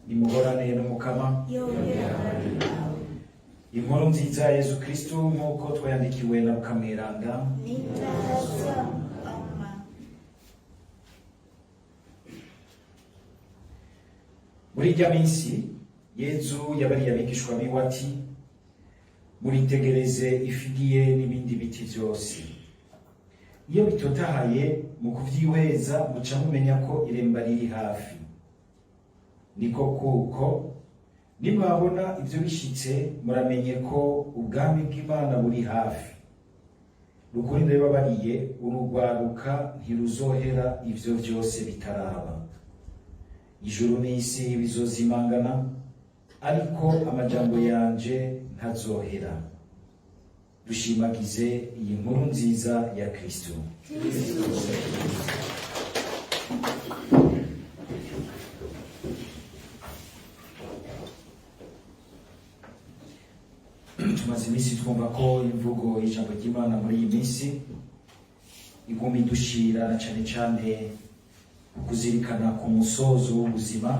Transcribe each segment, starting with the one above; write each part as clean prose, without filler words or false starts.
nimugorane n'umukama inkuru nziza ya Yesu Kristo nk'uko twayandikiwe na Mukamweranda. Muri irya minsi Yesu yabariye abigishwa biwe ati, muritegereze ifigiye n'ibindi biti byose, iyo bitotahaye mu kuvyihweza muca mumenya ko iremba riri hafi. Niko kuko nimwabona ibyo bishitse muramenye ko ubwami bw'Imana buri hafi. Rukuri ndababariye, urugwaruka ntiruzohera ivyo vyose bitaraba. Ijuru n'isi bizozimangana, ariko amajambo yanje ntazohera. Dushimagize iyi nkuru nziza ya Kristo. Tumaze iminsi twumva ko imvugo y'ijambo ry'Imana muri iyi minsi iguma idushira na cane cane kuzirikana ku musozo w'ubuzima,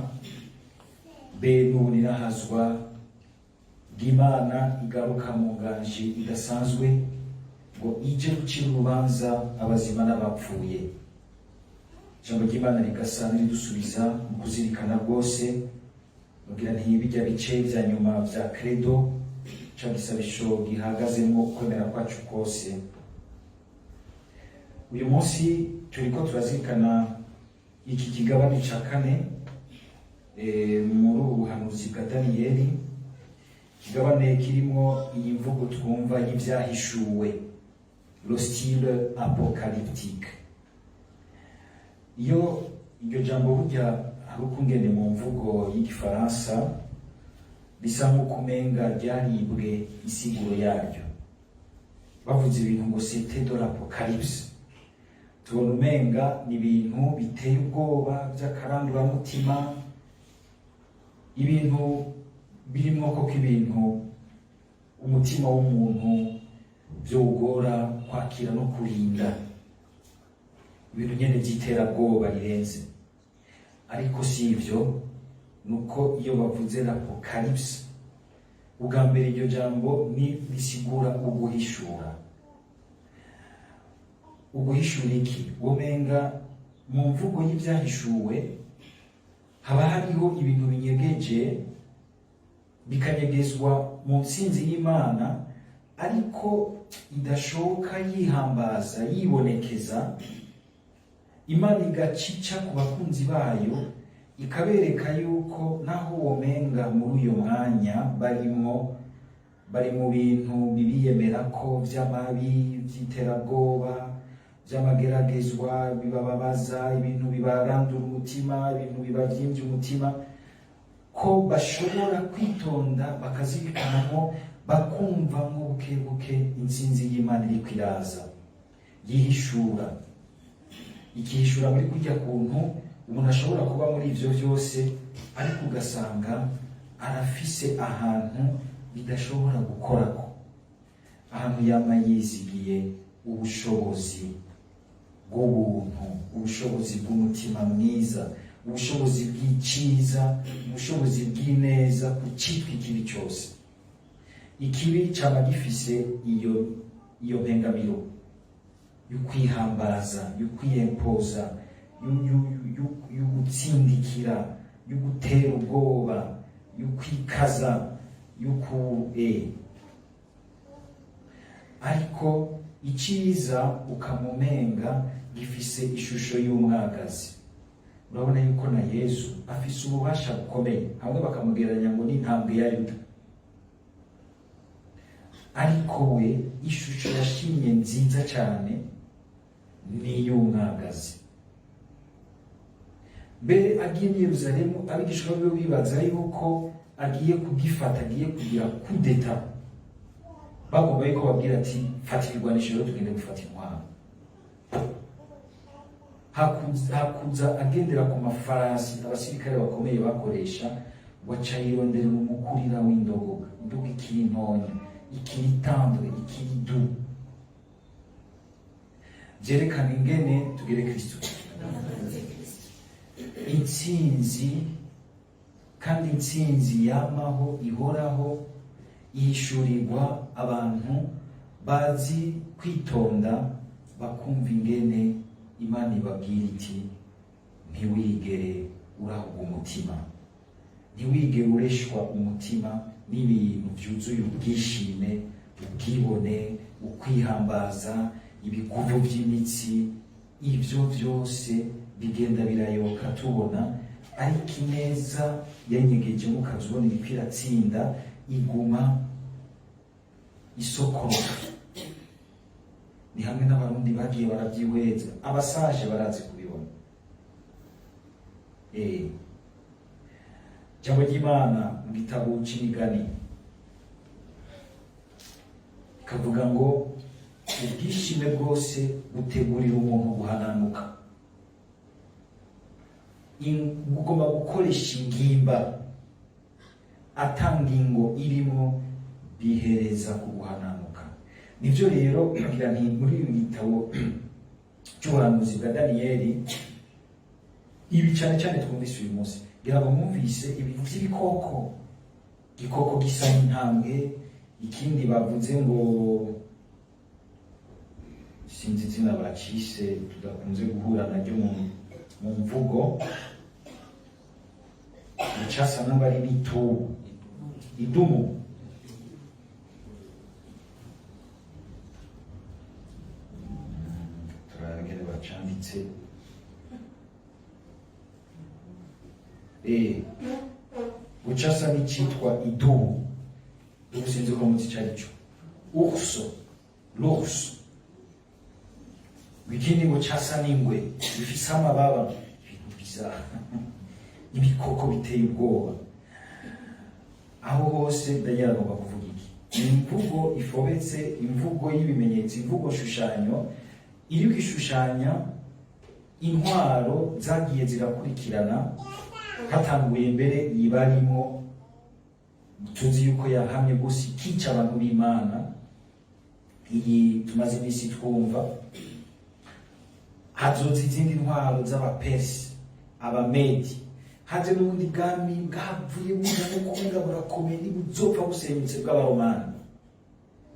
be n'ubunirahazwa bw'Imana igaruka mu nganji idasanzwe ngo ije gucira urubanza abazima n'abapfuye. Ijambo ry'Imana rigasa n'iridusubiza mu kuzirikana rwose, mugira ntibijya bice vya nyuma vya credo ca gisabisho gihagazemo kwemera kwacu kose. Uyu munsi turiko turazirikana iki kigabane ca kane muri ubu buhanuzi bwa Daniyeli, ikigabane kirimwo iyi mvugo twumva y'ivyahishuwe, le style apocalyptique. Iyo iryo jambo burya hari ukungene mu mvugo y'igifaransa bisa nk'uko umenga ryaribwe isiguro yaryo. Bavuze ibintu ngo c'était de l'apocalypse, tubona umenga ni ibintu biteye ubwoba vy'akaranduramutima, ibintu birimwo koko ibintu umutima w'umuntu vyogora kwakira no kurinda, ibintu nyene vy'iterabwoba rirenze. Ariko si ivyo, nuko iyo bavuze l'apocalypse, ubwa mbere iryo jambo ni risigura uguhishura. Uguhishura iki? Womenga mu mvugo y'ivyahishuwe haba hariho ibintu binyegeje, bikanyegezwa mu ntsinzi y'Imana, ariko idashoka yihambaza yibonekeza. Imana igacica ku bakunzi bayo, ikabereka yuko naho womenga muri uyo mwanya bari mu bintu bibiyemera ko vy'amabi, vy'iterabwoba, vy'amageragezwa bibababaza, ibintu bibarandura umutima, ibintu bibavyimvye umutima, ko bashobora kwitonda bakazirikanamo, bakumvamwo bukebuke intsinzi y'Imana iriko iraza yihishura. Ikihishura muri kurya kuntu umuntu ashobora kuba muri ivyo vyose, ariko ugasanga arafise ahantu bidashobora gukorako, ahantu yama yizigiye ubushobozi bw'ubuntu, ubushobozi bw'umutima mwiza, ubushobozi bw'iciza, ubushobozi bw'ineza ku citwa ikibi cyose. Ikibi cama gifise iyo mpengamiro y'ukwihambaza, y'ukwiyempoza, y'ugutsindikira, y'ugutera ubwoba, y'ukwikaza, ariko iciza ukamumenga gifise ishusho y'umwagazi. Urabona yuko na Yesu afise ububasha bukomeye, hamwe bakamugereranya ngo ni intambwe ya Yuda, ariko we ishusho yashimye nziza cyane ni y'umwagazi. Mbere agiye i Yerusalemu, abigishwa biwe bibaza yuko agiye kugifata, agiye kugira kudeta. Bagomba yuko babwira ati fata ibigwanisho rero tugende gufata intwaro. Hakuza agendera ku mafarasi abasirikare bakomeye bakoresha, waca yirondera umukurira w'indogoga, indogoga ikiri ntonya, ikiri tendre, ikiri du, vyerekana ingene tugere Kristo. Intsinzi kandi intsinzi yamaho ihoraho yishurirwa abantu bazi kwitonda, bakumva ingene Imana ibabwira iti ntiwigere urahuga umutima, ntiwigere ureshwa umutima n'ibintu byuzuye ubwishime, ubwibone, ukwihambaza, ibiguvu by'imitsi. Ibyo byose bigenda birayoka tubona, ariko ineza yanyegeje mukazi ubona iriko iratsinda, iguma isokoroka. Ni hamwe n'abarundi bagiye barabyihweza, abasaje barazi kubibona. Ijambo ry'Imana mu gitabo c'imigani ikavuga ngo ubwishime bwose butegurira umuntu guhananuka. Ugomba gukoresha ingimba, atangingo irimo bihereza ku guhananuka. Nivyo rero kugira nti muri ibi bitabo cy'ubuhanuzi bwa Daniyeli, ibi cyane cyane twumvise uyu munsi, ngira ngo mwumvise ibintu by'ibikoko, igikoko gisa n'intambwe, ikindi bavuze ngo sinzi izina bacise tudakunze guhura naryo mu mvugo, icasa n'abari bito idumu. Turabigere bacanditse ucasa n'icitwa idumu, ubusinzi ko muzi carico urso, l'urso. Ikindi ngo casa n'ingwe, bifise amababa, ibintu bizarre, ibikoko biteye ubwoba. Aho hose ndagira ngo bakuvuga iki? Imvugo ifobetse, imvugo y'ibimenyetso, imvugo shushanyo iri kwishushanya intwaro zagiye zirakurikirana, hatanguye mbere yibarimo tuzi yuko yahamye gusa ikica abantu b'Imana. Iyi tumaze iminsi twumva hazoza izindi ntwaro z'Abapersi, Abamedi, haje n'ubundi bwami bwavuye buza no kubura burakomeye n'ibuzopfa busenyutse bw'Abaromani.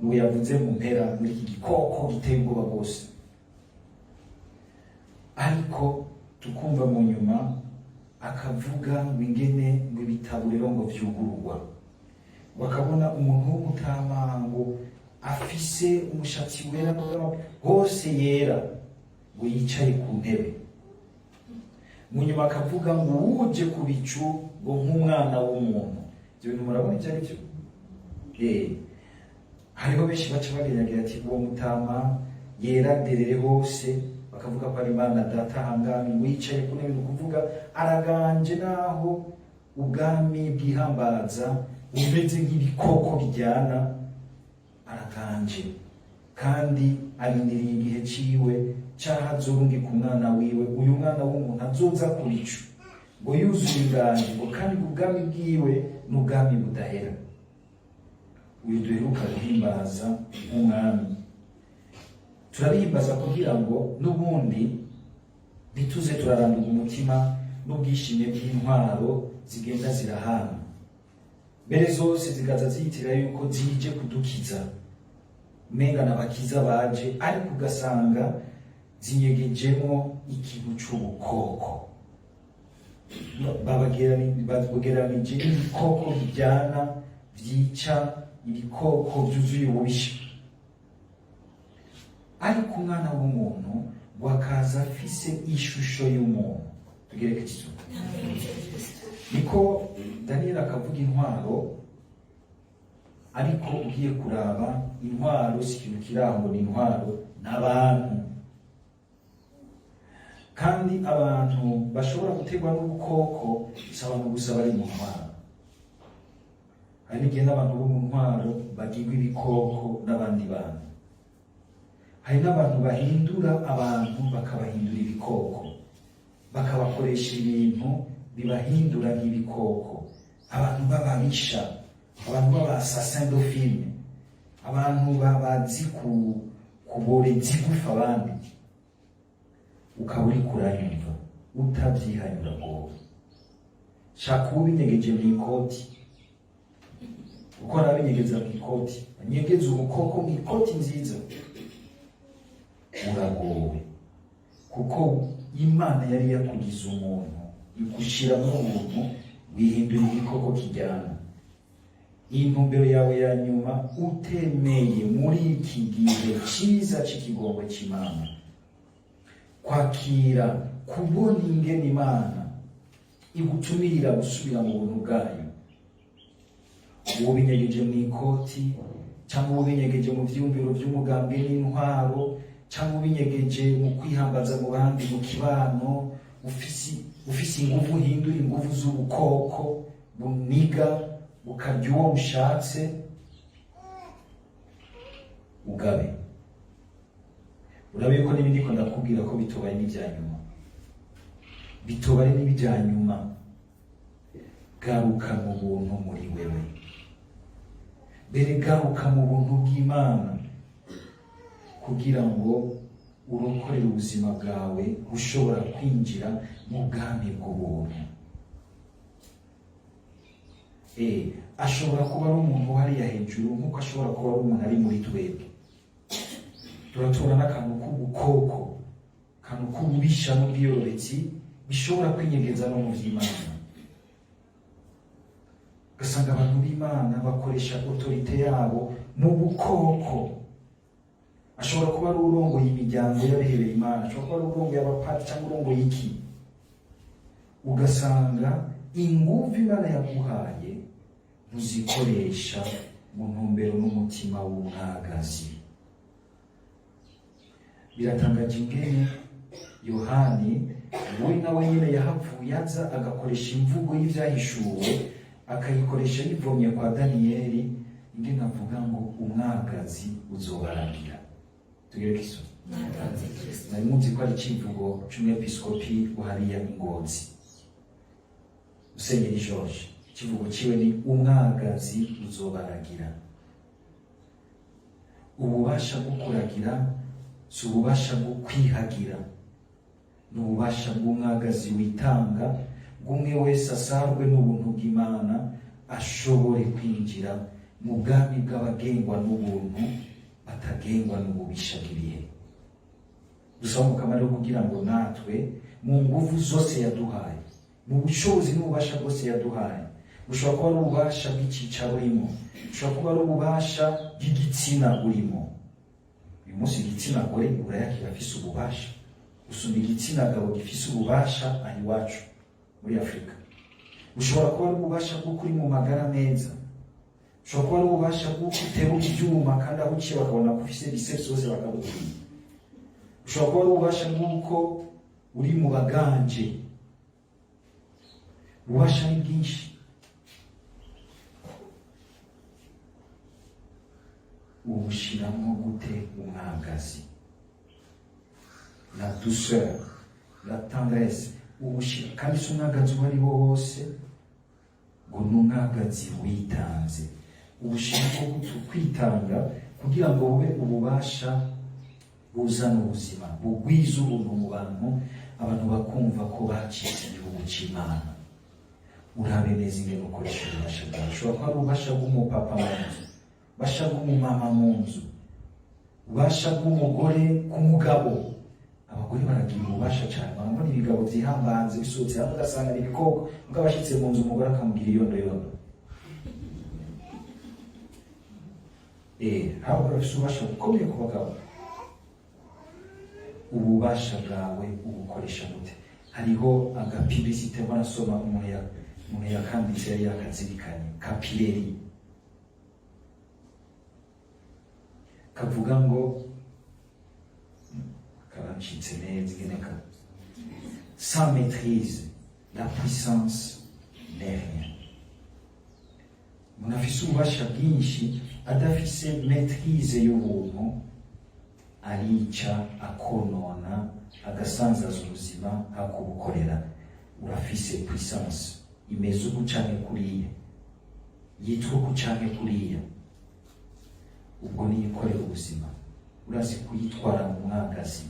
N'uwo yavuze mu mpera muri iki gikoko giteye ubwoba bwose. Ariko tukumva mu nyuma akavuga ngo ingene ngo ibitabo rero ngo vyugururwa, bakabona umuntu w'umutamango afise umushatsi wera hose yera, ngo yicaye ku ntebe. Mu nyuma akavuga ngo uje ku bicu ngo nk'umwana w'umuntu. Ibyo bintu murabona icyo ari byo? Hariho benshi baca bagerageza ati uwo mutama yera derere hose, bakavuga ko ari Imana Data hangami, ngo yicaye ku ntebe, kuvuga araganje naho ubwami bwihambaza umeze nk'ibikoko bijyana, araganje kandi arindiriye igihe ciwe caha azorungika umwana wiwe, uyu mwana w'umuntu azoza ku bicu ngo yuzuye inganji, ngo kandi ubwami bwiwe n'ubwami budahera. Uyu duheruka guhimbaza nk'umwami, turabihimbaza kugira ngo n'ubundi ntituze turaranduka umutima n'ubwishime bw'intwaro zigenda zirahana, mbere zose zigaza ziyitira yuko zije kudukiza, umenga n'abakiza baje, ariko ugasanga zinyegejemo ikintu c'ubukoko. Bagereranije n'ibikoko bijyana, vyica, ibikoko byuzuye ububisha. Ariko umwana w'umuntu wakaza afise ishusho y'umuntu. Tugereke kitu. Niko Daniel akavuga intwaro, ariko ugiye kuraba intwaro si ikintu kirango, ni intwaro n'abantu. Kandi abantu bashobora gutegwa n'ubukoko si abantu gusa bari mu ntwaro. Hari n'igihe n'abantu bo mu ntwaro bagirwa ibikoko n'abandi bantu. Hari n'abantu bahindura abantu bakabahindura ibikoko, bakabakoresha ibintu bibahindura nk'ibikoko. Abantu b'ababisha, abantu b'abasassin de film, abantu bazi kuboreza igufa abandi, ukaba uri kurayumva utabyihanyura bwowe. shaka ubinyegeje mu ikoti, uko arabinyegeza mu ikoti, anyegeza ubukoko mu ikoti nziza, uragowe. Kuko Imana yari yakugize umuntu, igushiramo umuntu, wihindura igikoko kijyana. Intumbero yawe ya nyuma utemeye muri iki gihe cyiza cy'ikigongo cy'Imana, kwakira kubona ingene Imana igutumirira gusubira mu buntu bwayo. Uwo binyegeje mu ikoti, cyangwa uwo binyegeje mu vyumviro vy'umugambi n'intwaro, cyangwa ubinyegeje mu kwihambaza mu bandi mu kibano, ufise inguvu uhindura inguvu z'ubukoko buniga ukarya uwo ushatse, ugabe. Urabe ko n'ibindi ko ndakubwira ko bitobaye n'ibya nyuma, bitobaye n'ibya nyuma. Garuka mu buntu muri wewe, mbere garuka mu buntu bw'Imana, kugira ngo urokorere ubuzima bwawe ushobora kwinjira mu bwami bw'ubuntu. Ashobora kuba ari umuntu hariya hejuru, nk'uko ashobora kuba ari umuntu ari muri twebwe. Turatora n'akantu k'ubukoko, akantu k'ububisha n'ubwiyorobetsi bishobora kwinyegeza no mu vy'Imana. Ugasanga abantu b'Imana bakoresha autorite yabo mu bukoko. Ashobora kuba ari urongoye imiryango y'abihebeye Imana, ashobora kuba ari urongoye abapati cyangwa urongoye iki. Ugasanga inguvu Imana yaguhaye ntuzikoresha mu ntumbero n'umutima w'umwagazi. Biratangaje ingene Yohani we nawe nyine yahavuye aza agakoresha imvugo y'ivyahishuwe, akayikoresha yivomye kwa Daniyeli, ingene avuga ngo umwagazi uzobaragira. Tugere kiso nari muzi ko ari icivugo c'umwepiskopi uhariya Ingozi, Musenyeri George. Ikivugo ciwe ni umwagazi uzobaragira. Ububasha bwo kuragira si ububasha bwo kwihagira, ni ububasha bw'umwagazi witanga, bw'umwe wese asarwe n'ubuntu bw'Imana, ashobore kwinjira mu bwami bw'abagengwa n'ubuntu, batagengwa n'ububisha bw'ibihe. Dusaba Mukama rero kugira ngo natwe mu nguvu zose yaduhaye, mu bushobozi n'ububasha bwose yaduhaye, bushobora kuba ari ububasha bw'icicaro urimo, bushobora kuba ari ububasha bw'igitsina urimo. Uyu munsi igitsina gore Buraya kirafise ububasha gusumba igitsina gabo gifise ububasha aho iwacu muri Afurika. Bushobora kuba ari ububasha bw'uko uri mu magara meza, bushobora kuba ari ububasha bw'uko uterura ivyuma kandi aho uciye bakabona ko ufise biceps zose bakabukwiye. Bushobora kuba ari ububasha bw'uko uri mu baganje. Ububasha ni bwinshi. Ubushiramo gute umwagazi? La douceur, la tendresse, ubushira kandi si umwagazi uwo ari wo wose, ngo ni umwagazi witanze. Ubushira bwo kwitanga kugira ngo bube ububasha buzana ubuzima, bugwiza ubuntu mu bantu, abantu bakumva ko bacitse igihugu c'Imana. Urabe neza ingene ukoresha ububasha bwawe. Ushobora kuba ari ububasha bw'umupapa mu nzu, ububasha bw'umumama mu nzu, ububasha bw'umugore ku mugabo. Abagore baragira ububasha cyane, barabona ibigabo vyihambanze bisohotse hamwe, ugasanga ni ibikoko, mbwa bashitse mu nzu umugore akamubwira iyondo. Haba barafise ububasha bukomeye ku bagabo. Ububasha bwawe ubukoresha gute? Hariho agapiblisite barasoma umuntu yakanditse yari yakazirikanye, kapireri, kavuga ngo kabancitse neza igeneka: sans maîtrise la puissance n'est rien. Umuntu afise ububasha bwinshi adafise maîtrise y'ubuntu arica, akonona, agasanzaza ubuzima akubukorera. Urafise puissance imeze uku canke kuriya, yitwa uku canke kuriya, ubwo niyikorera ubuzima. Urazi kuyitwara mu mwagazi.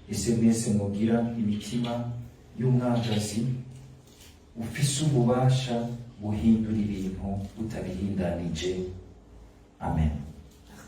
Ese mwese mugira imitima y'umwagazi? ufise ububasha buhindura ibintu utabihindanije. Amen.